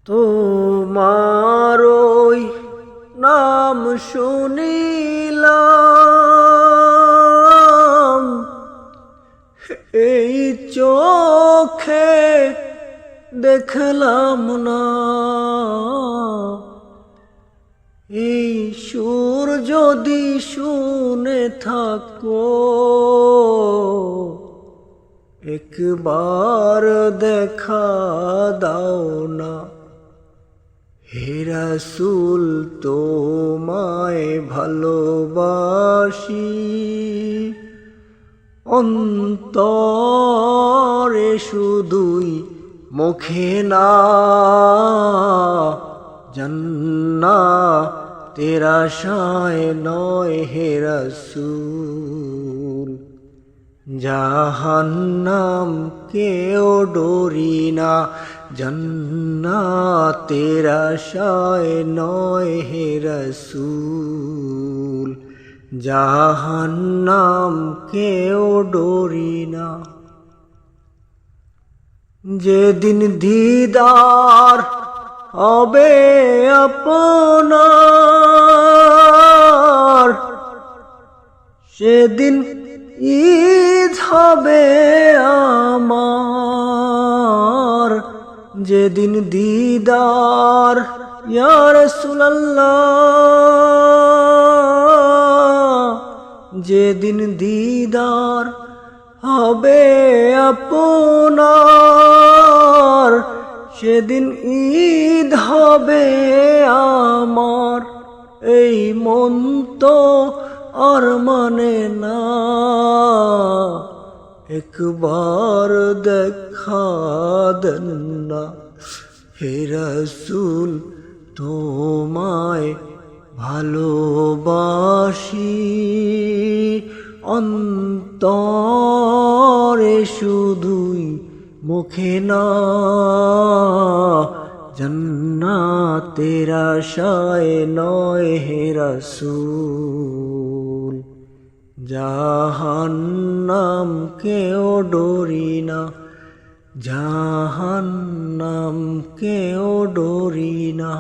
তোমার ওই নাম শুনিলাম, এই চোখে দেখলাম না। এই সুর যদি শুনে থাকো, একবার দেখা দাও না। হে রাসূল তোমায় ভালোবাসি, অন্তরে শুধুই মুখে না। জান্নাতের আশায় নয় হে রাসূল, জাহান্নাম কেও ডরি না। জান্নাতের আশায় নয় হে রাসূল, জাহান্নাম কেও ডরি না। যেদিন দিদার হবে আপনার, সেদিন ঈদ হবে আমার। যেদিন দিদার ইয়া রাসূলুল্লাহ, যেদিন দিদার হবে আপনার, সেদিন ঈদ হবে আমার। এই মন তো আর মানে না, একবার দেখা দেন না। হে রাসূল তোমায় ভালোবাসি, অন্তরে শুধুই মুখে না। জান্নাতের আশায় নয় হে রাসূল, জাহান্নাম কেও ডরি না। জাহান্নাম কেও ডরি না।